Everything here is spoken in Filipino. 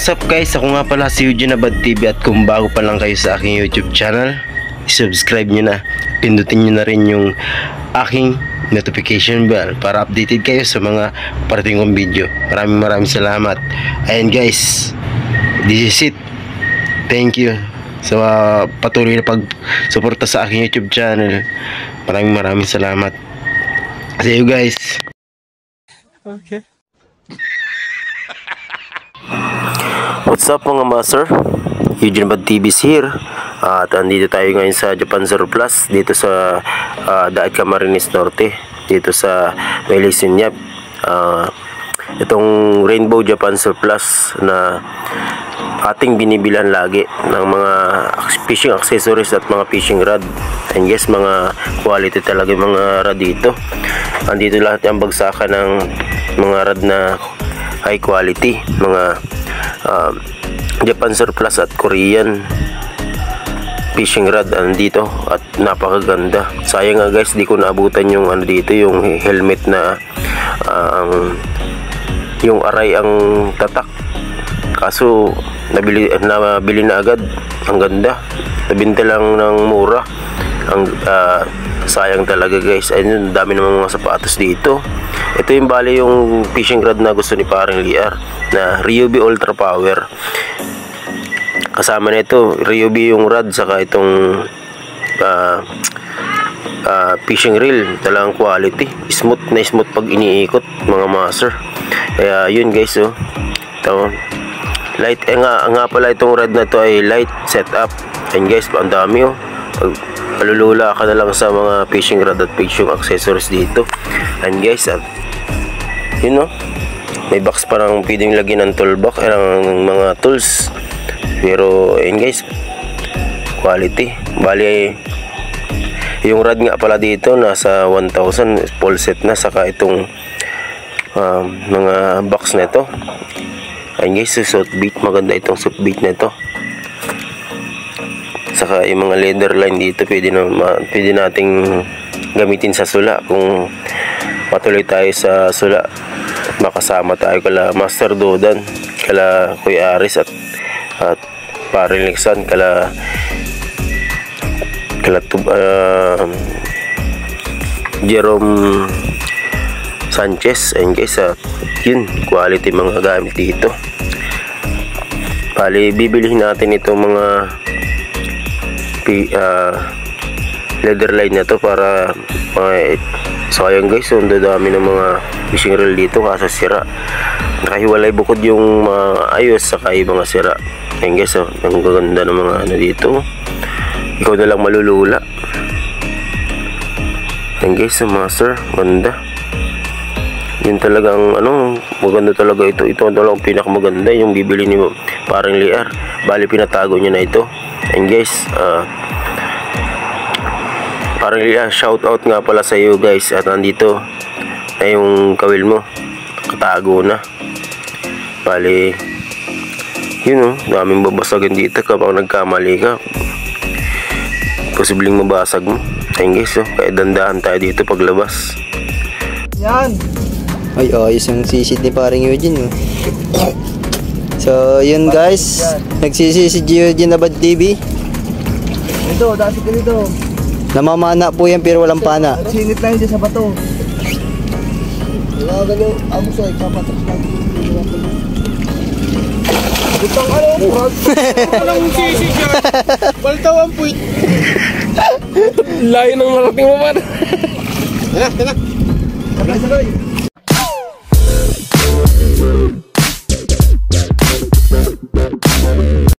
What's up guys, ako nga pala si Eugene Abad TV at kung bago pa lang kayo sa aking YouTube channel, subscribe nyo na, pindutin nyo na rin yung aking notification bell para updated kayo sa mga parating kong video. Maraming salamat. Ayan guys, this is it. Thank you sa patuloy na pag-suporta sa aking YouTube channel. Maraming salamat. See you guys. Okay. What's up mga master? Eugene Abad TV is here. At andito tayo ngayon sa Japan Surplus dito sa Daat Camarines Norte, dito sa Melisinyap. Itong Rainbow Japan Surplus na ating binibilan lagi ng mga fishing accessories at mga fishing rod. And yes, mga quality talaga yung mga rod dito. Andito lahat yung bagsakan ng mga rod na high quality, mga Japan Surplus at Korean fishing rod andito at napakaganda. Sayang nga guys, di ko naabutan yung ano dito, yung helmet na yung aray ang tatak. Kaso nabili na agad. Ang ganda. Nabinta lang ng mura. Ang sayang talaga guys. Ayun, dami naman mga sapatos dito. Ito yung bali yung fishing rod na gusto ni paring Liar na Ryobi Ultra Power. Kasama na ito Ryobi yung rod, saka itong fishing reel. Talagang quality, smooth na smooth pag iniikot mga master. Kaya yun guys, oh. Ito light, nga pala itong rod na to ay light setup. And guys, ang dami, oh. Pag malulula ka na lang sa mga fishing rod at fishing accessories dito. And guys, yun, no, may box pa lang pwedeng lagyan ng toolbox, ng mga tools. Pero yun guys, quality. Bali yung rod nga pala dito nasa 1,000 full set na, saka itong mga box na ito. Ayun guys, soft bait, maganda itong soft bait na ito. Saka yung mga leather line dito pwede nating gamitin sa sula kung patuloy tayo sa sula. Makasama tayo kala Master Dodan, kala Kuya Aris at paring Lexan, kala Jerome Sanchez. Ayun guys, yun, quality mga gamit dito. Bali, bibilihin natin itong mga leather line na to para sayang guys, ang dami ng mga fishing reel dito kasi sira. Nakahiwalay bukod yung ayos saka yung mga sira. Ayun guys, ang gaganda ng mga ano dito. Ikaw na lang malulula. Ayun guys, master, ganda. Yun talagang maganda talaga ito. Ito talagang pinakamaganda yung bibili ni paring Liar. Bali pinatago niya na ito. And guys, paring Liar, shout out nga pala sa iyo guys. At nandito na yung kawil mo, katago na. Bali yun, daming babasagin dito kapag nagkamali ka, posibleng mabasag mo. Ayun guys, kaya dandahan tayo dito paglabas. Yan. Ay, ayos yung sisid ni paring Eugene. So, yun guys, nagsisi si Eugene Abad TV. Ito, dasi ka dito. Namamana po yan pero walang pana. Singit lang dyan sa bato. Wala galo, ako sa ipapatak lang. Butang walang sisi dyan. Baltaw ang puwit. Layo ng marating mo man. Tara. Sabay.